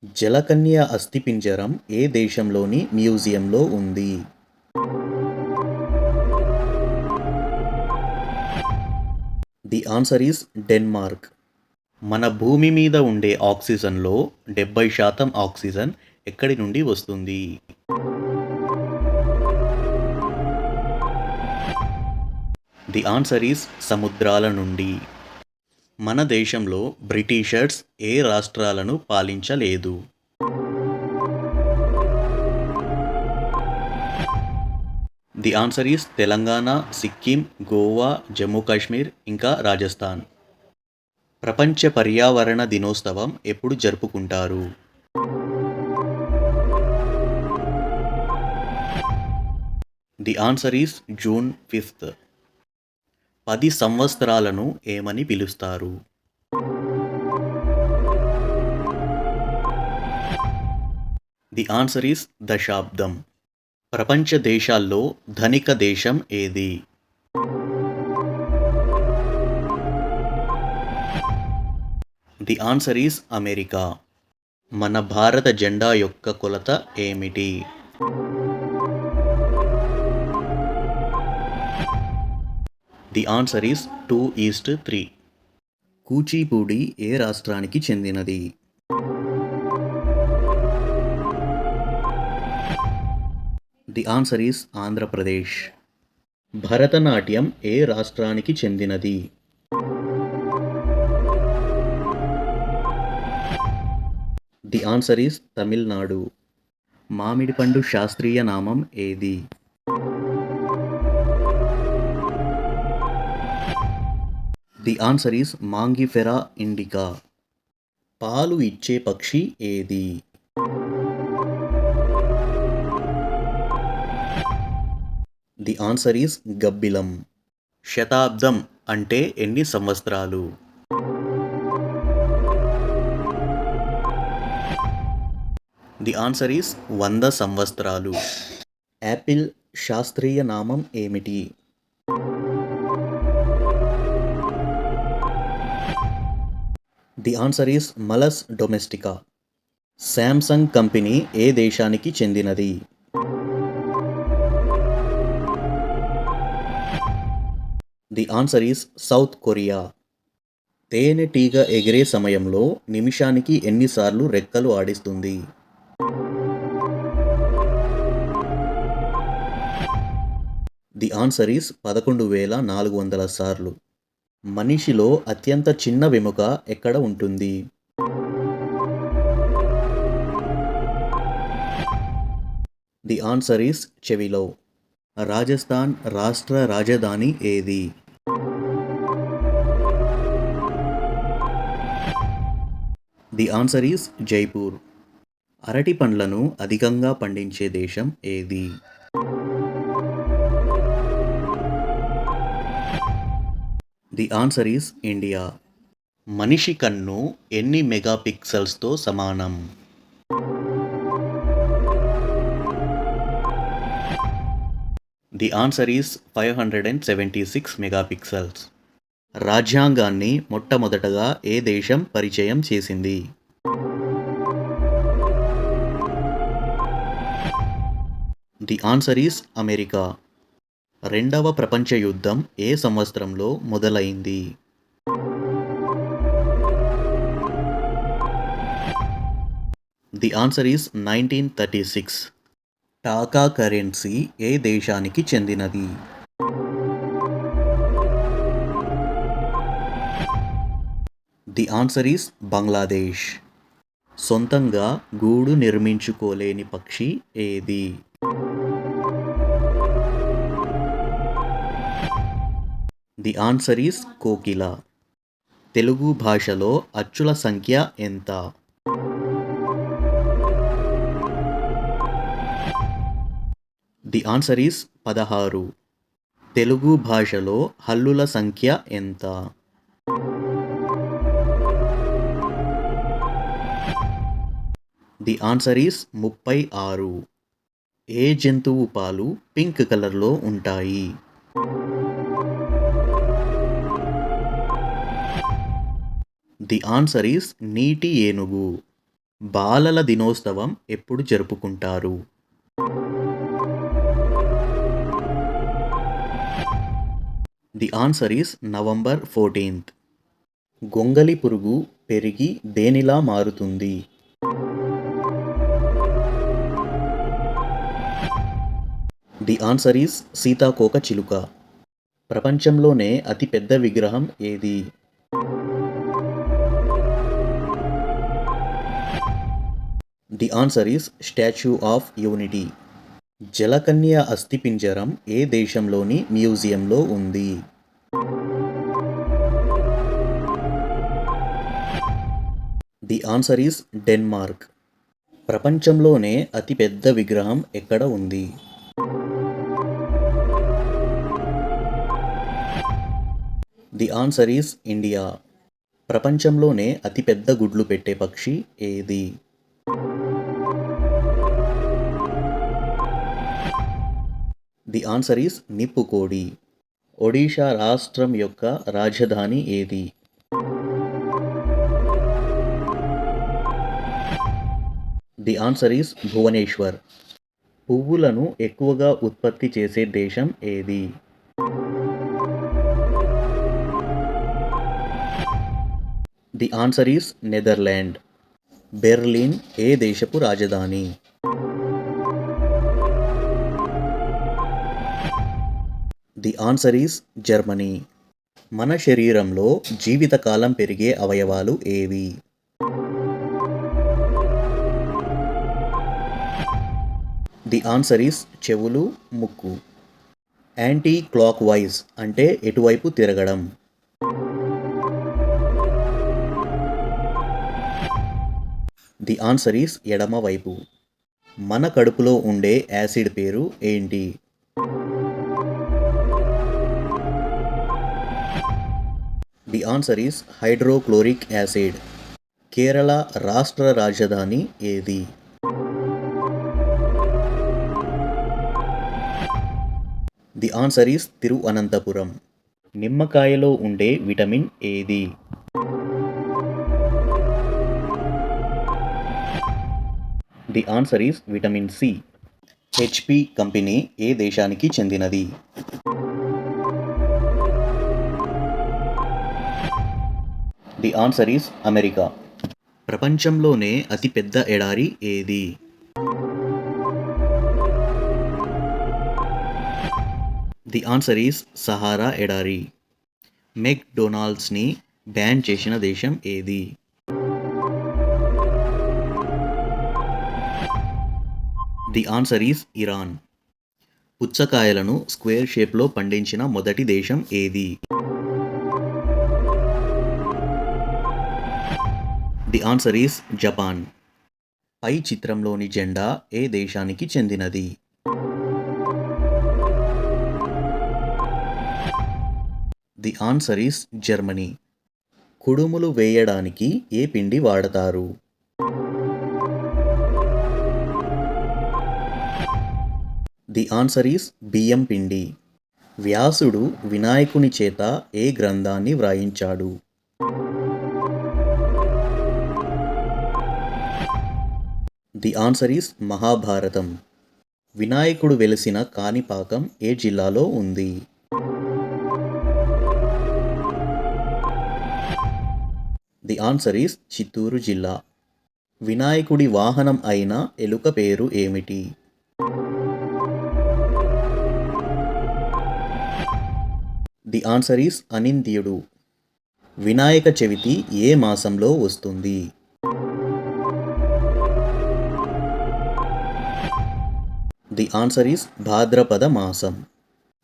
జలకన్య అస్థిపింజరం ఏ దేశంలోని మ్యూజియంలో ఉంది? The answer is Denmark. మన భూమి మీద ఉండే ఆక్సిజన్లో 70% ఆక్సిజన్ ఎక్కడి నుండి వస్తుంది? ది ఆన్సర్ ఈస్ సముద్రాల నుండి. మన దేశంలో బ్రిటిషర్స్ ఏ రాష్ట్రాలను పాలించలేదు? The answer is Telangana, Sikkim, Goa, Jammu Kashmir ఇంకా రాజస్థాన్. ప్రపంచ పర్యావరణ దినోత్సవం ఎప్పుడు జరుపుకుంటారు? The answer is June 5th. 10 సంవత్సరాలను ఏమని పిలుస్తారు? ది ఆన్సర్ ఈస్ దశాబ్దం. ప్రపంచ దేశాల్లో ధనిక దేశం ఏది? The answer is America. మన భారత జెండా యొక్క కొలత ఏమిటి? The answer is 2:3. కూచిపూడి ఏ రాష్ట్రానికి చెందినది? The answer is Andhra Pradesh. Bharatanatyam ఏ రాష్ట్రానికి చెందినది? The answer is Tamil Nadu. మామిడి పండు శాస్త్రీయ నామం ఏది? The answer is Mangifera indica. పాలు ఇచ్చే పక్షి ఏది? ది ఆన్సర్ ఈస్ గబ్బిలం. శతాబ్దం అంటే ఎన్ని సంవత్సరాలు? ది ఆన్సర్ ఈస్ 100 సంవత్సరాలు. యాపిల్ శాస్త్రీయ నామం ఏమిటి? The answer is Malus domestica. Samsung company ఏ దేశానికి చెందినది? The answer is South Korea. తేనెటీగ ఎగిరే సమయంలో నిమిషానికి ఎన్నిసార్లు రెక్కలు ఆడిస్తుంది? ది ఆన్సర్ ఈస్ 11,400 సార్లు. మనిషిలో అత్యంత చిన్న వెముక ఎక్కడ ఉంటుంది? ది ఆన్సర్ ఈస్ చెవిలో. రాజస్థాన్ రాష్ట్ర రాజధాని ఏది? The answer is Jaipur. అరటి పండ్లను అధికంగా పండించే దేశం ఏది? The answer is India. మనిషి కన్ను ఎన్ని మెగాపిక్సెల్స్తో సమానం? The answer is 576 megapixels. రాజ్యాంగాన్ని మొట్టమొదటగా ఏ దేశం పరిచయం చేసింది? The answer is America. రెండవ ప్రపంచ యుద్ధం ఏ సంవత్సరంలో మొదలైంది? The answer is 1936. Taka currency ఏ దేశానికి చెందినది? The answer is Bangladesh. సొంతంగా గూడు నిర్మించుకోలేని పక్షి ఏది? ది ఆన్సర్ ఈస్ కోకిల. తెలుగు భాషలో అచ్చుల సంఖ్య ఎంత? The answer is 16. తెలుగు భాషలో హల్లుల సంఖ్య ఎంత? The answer is 36. ఏ జంతువు పాలు పింక్ కలర్లో ఉంటాయి? ది ఆన్సర్ ఈస్ నీటి ఏనుగు. బాలల దినోత్సవం ఎప్పుడు జరుపుకుంటారు? The answer is November 14th. గొంగళి పురుగు పెరిగి దేనిలా మారుతుంది? ది ఆన్సర్ ఈస్ సీతాకోక చిలుక. ప్రపంచంలోనే అతిపెద్ద విగ్రహం ఏది? The answer is statue of unity. జలకన్య అస్థిపింజరం ఏ దేశంలోని మ్యూజియంలో ఉంది? The answer is Denmark. ప్రపంచంలోనే అతిపెద్ద విగ్రహం ఎక్కడ ఉంది? The answer is India. ప్రపంచంలోనే అతిపెద్ద గుడ్లు పెట్టే పక్షి ఏది? ది ఆన్సర్ ఈస్ నిప్పుకోడి. ఒడిషా రాష్ట్రం యొక్క రాజధాని ఏది? The answer is Bhubaneswar. పువ్వులను ఎక్కువగా ఉత్పత్తి చేసే దేశం ఏది? The answer is Netherland. Berlin ఏ దేశపు రాజధాని? The answer is Germany. మన శరీరంలో జీవితకాలం పెరిగే అవయవాలు ఏవి? ది ఆన్సర్ ఈస్ చెవులు, ముక్కు. యాంటీ క్లాక్ వైజ్ అంటే ఎటువైపు తిరగడం? ది ఆన్సర్ ఈస్ ఎడమ వైపు. మన కడుపులో ఉండే యాసిడ్ పేరు ఏంటి? The answer is hydrochloric acid. Kerala రాష్ట్ర రాజధాని ఏది? The answer is Thiruvananthapuram. నిమ్మకాయలో ఉండే విటమిన్ ఏది? The answer is vitamin C. HP company ఏ దేశానికి చెందినది? The answer is America. ప్రపంచంలోనే అతిపెద్ద ఎడారి ఏది? ది ఆన్సర్ ఈస్ సహారా ఎడారి. మెక్డొనాల్డ్స్ని బ్యాన్ చేసిన దేశం ఏది? The answer is Iran. పుచ్చకాయలను స్క్వేర్ షేప్లో పండించిన మొదటి దేశం ఏది? The answer is Japan. పై చిత్రంలోని జెండా ఏ దేశానికి చెందినది? The answer is Germany. కుడుములు వేయడానికి ఏ పిండి వాడతారు? ది ఆన్సర్ ఈస్ బియ్యం పిండి. వ్యాసుడు వినాయకుని చేత ఏ గ్రంథాన్ని వ్రాయించాడు? The answer is Mahabharatam. వినాయకుడు వెలిసిన కాణిపాకం ఏ జిల్లాలో ఉంది? ది ఆన్సర్ ఈస్ చిత్తూరు జిల్లా. వినాయకుడి వాహనం అయిన ఎలుక పేరు ఏమిటి? ది ఆన్సర్ ఈస్ అనింద్యుడు. వినాయక చవితి ఏ మాసంలో వస్తుంది? ది ఆన్సర్ ఈస్ భాద్రపద మాసం.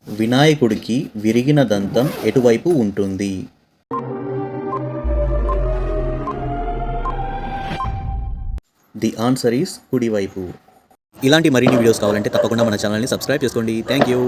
వినాయకుడికి విరిగిన దంతం ఎటువైపు ఉంటుంది? ది ఆన్సర్ ఈస్ కుడివైపు. ఇలాంటి మరిన్ని వీడియోస్ కావాలంటే తప్పకుండా మన ఛానల్ని సబ్స్క్రైబ్ చేసుకోండి. Thank you.